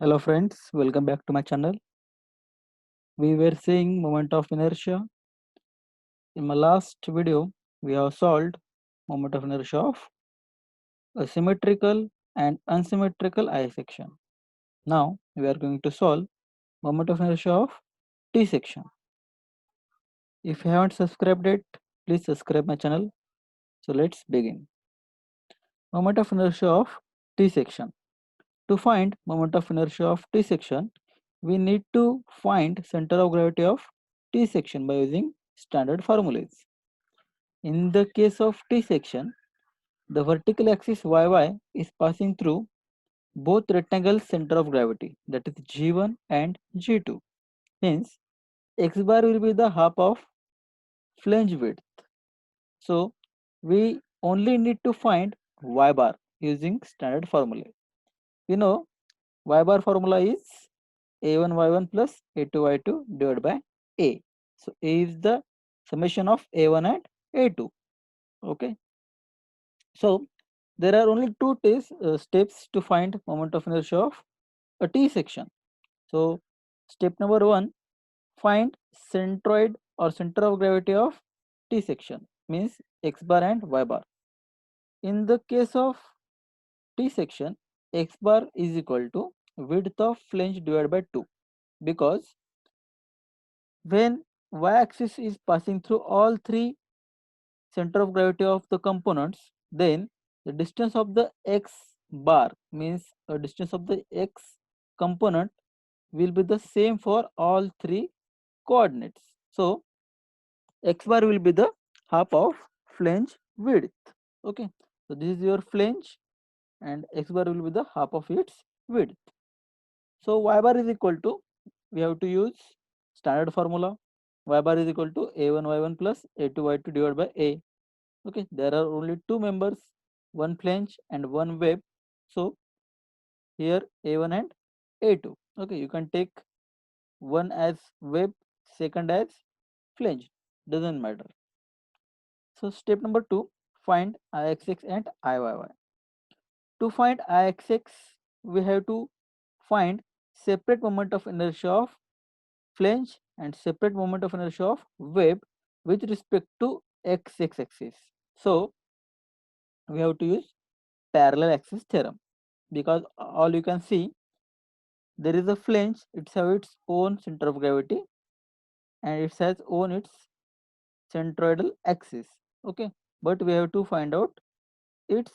Hello friends, welcome back to my channel. We were seeing moment of inertia. In my last video, we have solved moment of inertia of a symmetrical and unsymmetrical I section. Now we are going to solve moment of inertia of T section. If you haven't subscribed yet, please subscribe my channel. So let's begin. Moment of inertia of T section. To find moment of inertia of T section, we need to find center of gravity of T section by using standard formulas. In the case of T section, the vertical axis YY is passing through both rectangles center of gravity, that is G1 and G2. Hence, x bar will be the half of flange width. So, we only need to find y bar using standard formula. You know, y bar formula is a1 y1 plus a2 y2 divided by a. So, a is the summation of a1 and a2. Okay. So, there are only two steps to find moment of inertia of a T section. So, step number one, find centroid or center of gravity of T section, means x bar and y bar. In the case of T section, x bar is equal to width of flange divided by 2, because when y axis is passing through all three center of gravity of the components, then the distance of the x bar, means a distance of the x component, will be the same for all three coordinates. So x bar will be the half of flange width. Okay, so this is your flange and x bar will be the half of its width. So y bar is equal to, we have to use standard formula. Y bar is equal to a1 y1 plus a2 y2 divided by a. Okay, there are only two members, one flange and one web. So here a1 and a2. Okay, you can take one as web, second as flange, doesn't matter. So step number two, find ixx and iyy. To find ixx, we have to find separate moment of inertia of flange and separate moment of inertia of web with respect to x axis. So we have to use parallel axis theorem, because all you can see, there is a flange, it has its own center of gravity and it has own its centroidal axis. Okay, but we have to find out its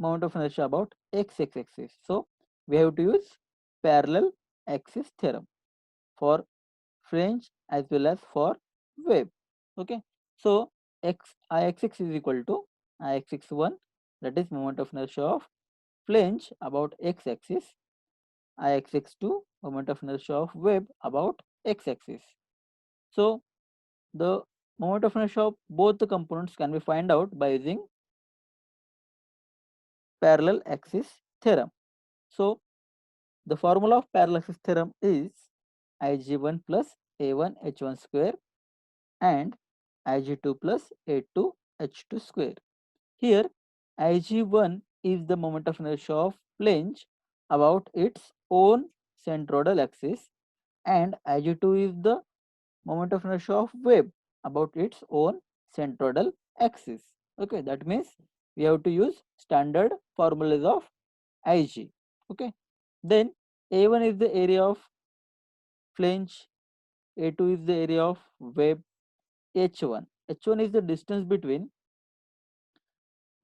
moment of inertia about x axis. So we have to use parallel axis theorem for flange as well as for wave. Okay, so ixx is equal to ixx1, that is moment of inertia of flange about x axis, ixx2 moment of inertia of wave about x axis. So the moment of inertia of both the components can be find out by using parallel axis theorem. So the formula of parallel axis theorem is Ig1 plus A1 H1 square and Ig2 plus A2 H2 square. Here Ig1 is the moment of inertia of flange about its own centroidal axis and Ig2 is the moment of inertia of wave about its own centroidal axis. Okay, that means we have to use standard formulas of Ig. Okay, then A1 is the area of flange, A2 is the area of web, H1. H1 is the distance between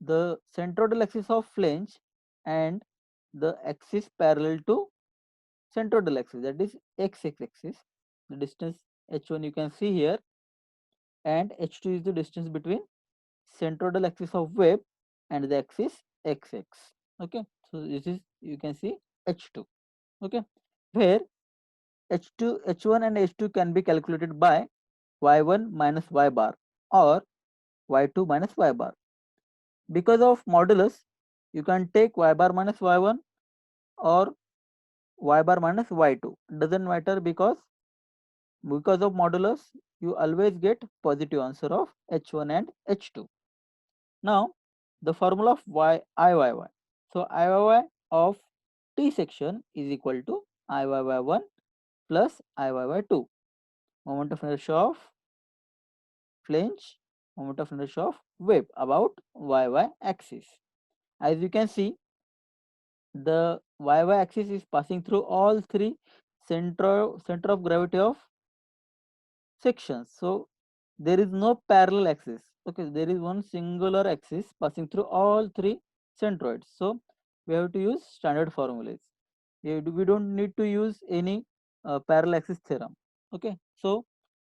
the centroidal axis of flange and the axis parallel to centroidal axis, that is x axis. The distance H1 you can see here, and H2 is the distance between centroidal axis of wave and the axis xx. Okay, so this is, you can see H2. Okay, where H2, H1 and H2 can be calculated by y1 minus y bar or y2 minus y bar. Because of modulus, you can take y bar minus y1 or y bar minus y2. Doesn't matter, because of modulus, you always get positive answer of h1 and h2. Now the formula of Iyy. So Iyy of T section is equal to Iyy1 plus Iyy2. Moment of inertia of flange, moment of inertia of web about y axis. As you can see, the y axis is passing through all three center of gravity of sections. So there is no parallel axis. Okay, there is one singular axis passing through all three centroids. So we have to use standard formulas. We don't need to use any parallel axis theorem. Okay, so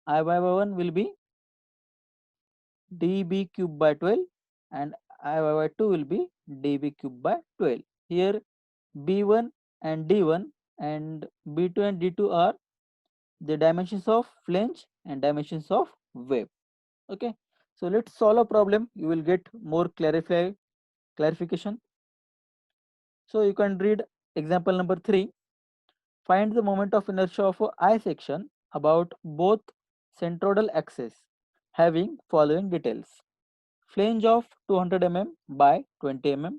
Iyy1 will be dB cube by 12 and Iyy2 will be dB cube by 12. Here B1 and D1 and B2 and D2 are the dimensions of flange and dimensions of wave. Okay, so let's solve a problem. You will get more clarification. So you can read example number 3. Find the moment of inertia of a I section about both centroidal axes having following details. Flange of 200 mm by 20 mm,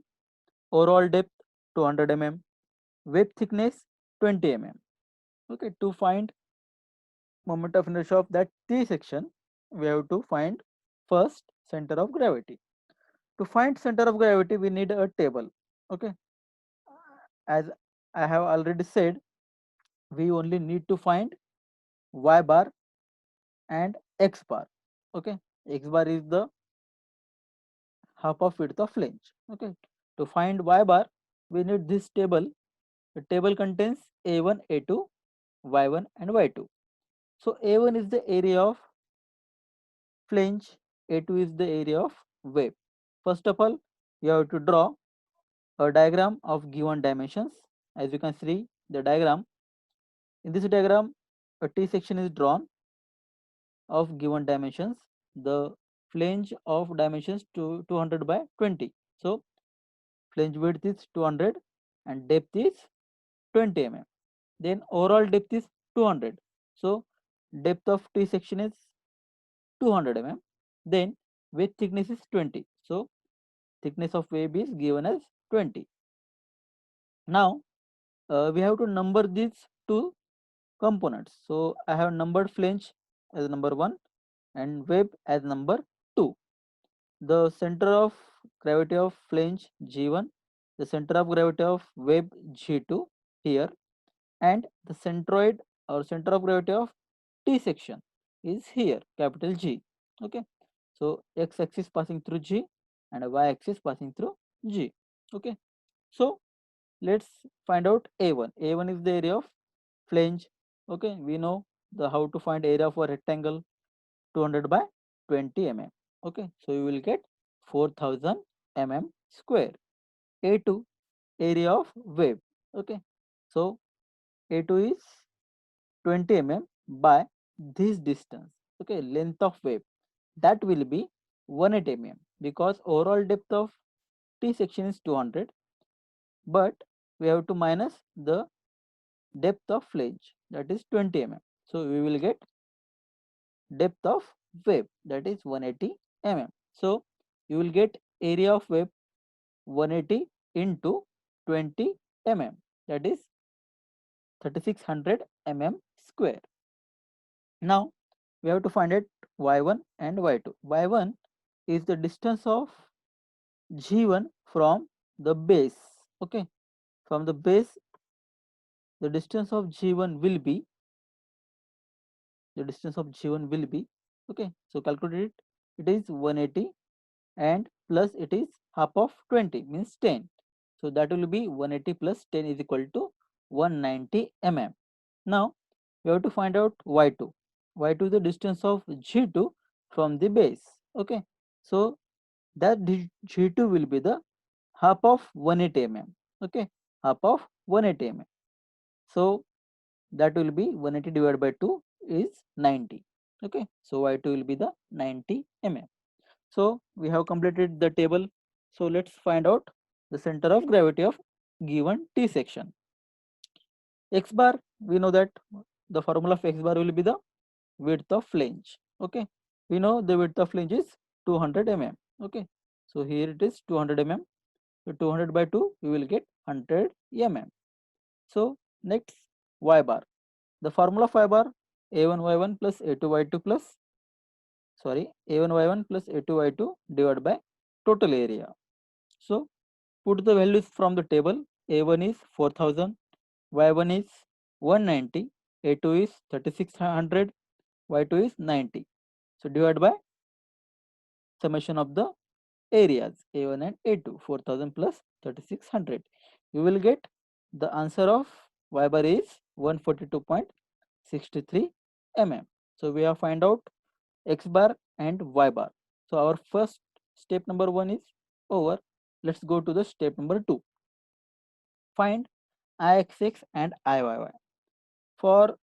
overall depth 200 mm, wave thickness 20 mm. Okay, to find moment of inertia of that T section, we have to find first center of gravity. To find center of gravity, we need a table. Okay, as I have already said, we only need to find y bar and x bar. Okay, x bar is the half of width of flange. Okay, to find y bar, we need this table. The table contains a1, a2, y1 and y2. So a1 is the area of flange, a2 is the area of wave. First of all, you have to draw a diagram of given dimensions. As you can see the diagram, in this diagram a T section is drawn of given dimensions. The flange of dimensions to 200 by 20. So flange width is 200 and depth is 20 mm. Then overall depth is 200. So depth of T section is 200 mm. Then width thickness is 20. So thickness of wave is given as 20. Now we have to number these two components. So I have numbered flange as number 1 and web as number 2. The center of gravity of flange G1, the center of gravity of web G2 here, and the centroid or center of gravity of T section is here, capital G. Okay, so x axis passing through G and y axis passing through G. Okay, so let's find out A1. A1 is the area of flange. Okay, we know the how to find area of a rectangle, 200 by 20 mm. Okay, so you will get 4000 mm square. A2, area of wave. Okay, so A2 is 20 mm by this distance. Okay, length of wave, that will be 180 mm because overall depth of T section is 200, but we have to minus the depth of flange, that is 20 mm. So we will get depth of wave, that is 180 mm. So you will get area of wave 180 into 20 mm, that is 3600 mm square. Now we have to find it y1 and y2. Y1 is the distance of G1 from the base. Okay, from the base, the distance of G1 will be okay. So calculate it. It is 180 and plus it is half of 20 means 10. So that will be 180 plus 10 is equal to 190 mm. Now we have to find out y2. Y2 is the distance of G2 from the base. Okay, so that G2 will be the half of 180 mm. Okay, half of 180 mm. So that will be 180 divided by 2 is 90. Okay, so y2 will be the 90 mm. So we have completed the table. So let's find out the center of gravity of given T section. X bar, we know that the formula of X bar will be the width of flange. Okay, we know the width of flange is 200 mm. Okay, so here it is 200 mm. So 200 by 2, we will get 100 mm. So next, y bar. The formula of y bar, a1y1 plus a2y2 plus, a1y1 plus a2y2 divided by total area. So put the values from the table. A1 is 4000, y1 is 190, a2 is 3600, y2 is 90. So divide by summation of the areas a1 and a2, 4000 plus 3600. You will get the answer of y bar is 142.63 mm. So we have find out x bar and y bar. So our first step number 1 is over. Let's go to the step number 2. Find Ixx and Iyy. For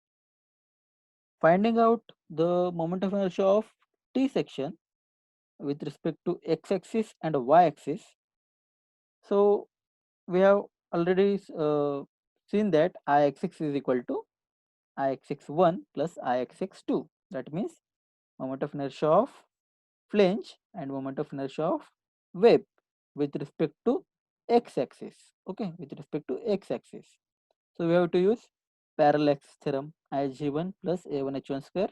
finding out the moment of inertia of T section with respect to x-axis and y-axis, so we have already seen that Ixx is equal to Ixx1 plus Ixx2. That means moment of inertia of flange and moment of inertia of wave with respect to x-axis. Okay, with respect to x-axis. So we have to use parallel axis theorem, Ig1 plus a1h1 square,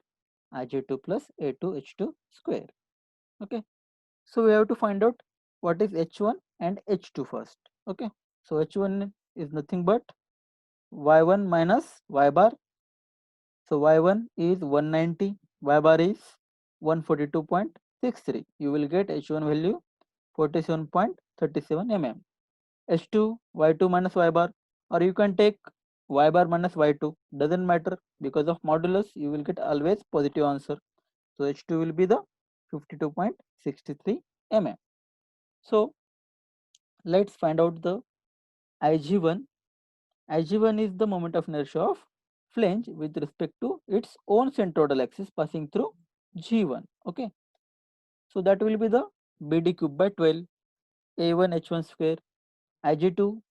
Ig2 plus a2h2 square. Okay, so we have to find out what is h1 and h2 first. Okay, so h1 is nothing but y1 minus y bar. So y1 is 190, y bar is 142.63. You will get h1 value 47.37 mm. h2 y2 minus y bar, or you can take y bar minus y2, doesn't matter, because of modulus you will get always positive answer. So h2 will be the 52.63 mm. So let's find out the Ig1. Ig1 is the moment of inertia of flange with respect to its own centroidal axis passing through G1. Okay, so that will be the BD cube by 12, A1 H1 square. Ig2,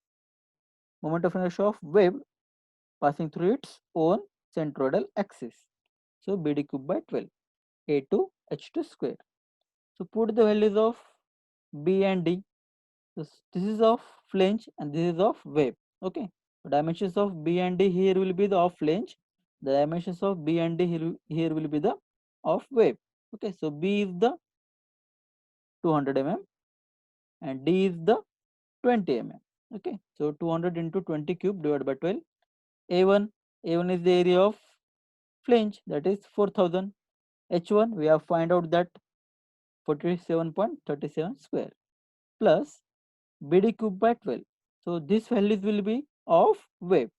moment of inertia of wave passing through its own centroidal axis. So BD cube by 12, A2 H2 square. So put the values of B and D. This is of flange and this is of wave. Okay. So dimensions of B and D here will be the of flange. The dimensions of B and D here will be the of wave. Okay. So B is the 200 mm and D is the 20 mm. Okay. So 200 into 20 cube divided by 12. A1. A1 is the area of flange, that is 4000. H1 we have find out that 47.37 square plus BD cube by 12. So this values will be of wave.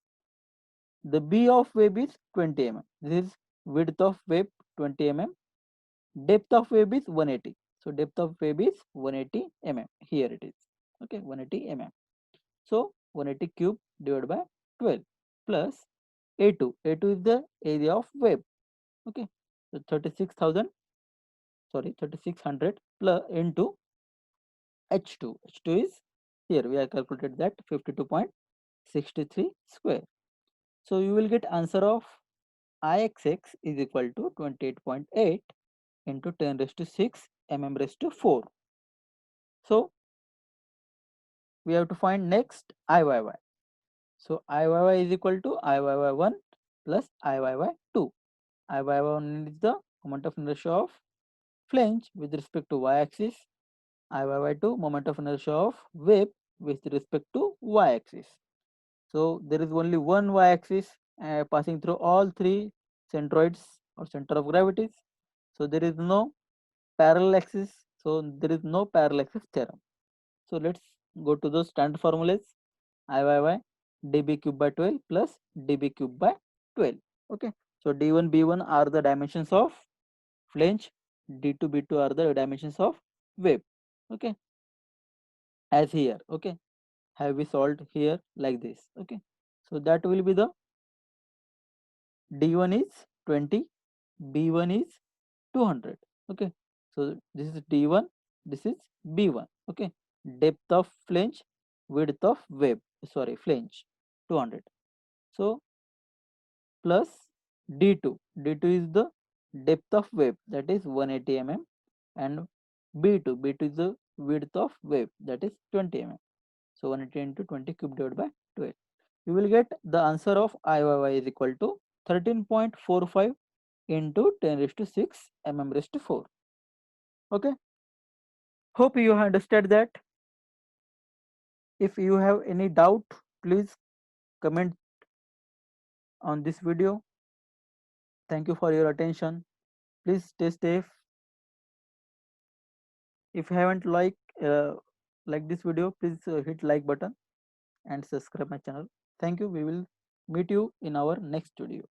The B of wave is 20 mm. This is width of wave 20 mm. Depth of wave is 180. So depth of wave is 180 mm. Here it is. Okay, 180 mm. So 180 cube divided by 12 plus A2. A2 is the area of wave. Okay, so 3600 plus into H2. H2 is here we have calculated that 52.63 square. So you will get answer of Ixx is equal to 28.8 into 10 raised to 6 mm raised to 4. So we have to find next Iyy. So Iyy is equal to Iyy1 plus Iyy2. Iyy1 is the moment of inertia of flange with respect to y-axis. Iyy2 moment of inertia of wave with respect to y-axis. So there is only one y-axis passing through all three centroids or center of gravities. So there is no parallel axis. So there is no parallel axis theorem. So let's go to the standard formulas. Iyy dB cube by 12 plus dB cube by 12. Okay. So d1 b1 are the dimensions of flange. d2 b2 are the dimensions of wave. Okay. As here. Okay. Have we solved here like this? Okay. So that will be the d1 is 20, b1 is 200. Okay, so this is d1, this is b1. Okay, depth of flange, width of wave, sorry, flange 200. So plus d2, d2 is the depth of wave, that is 180 mm, and b2 is the width of wave, that is 20 mm. So 180 into 20 cube divided by 12. you will get the answer of Iyy is equal to 13.45 into 10 raised to 6 mm raised to 4. Okay, hope you understood that. If you have any doubt, please comment on this video. Thank you for your attention. Please stay safe. If you haven't like this video, please hit like button and subscribe my channel. Thank you. We will meet you in our next video.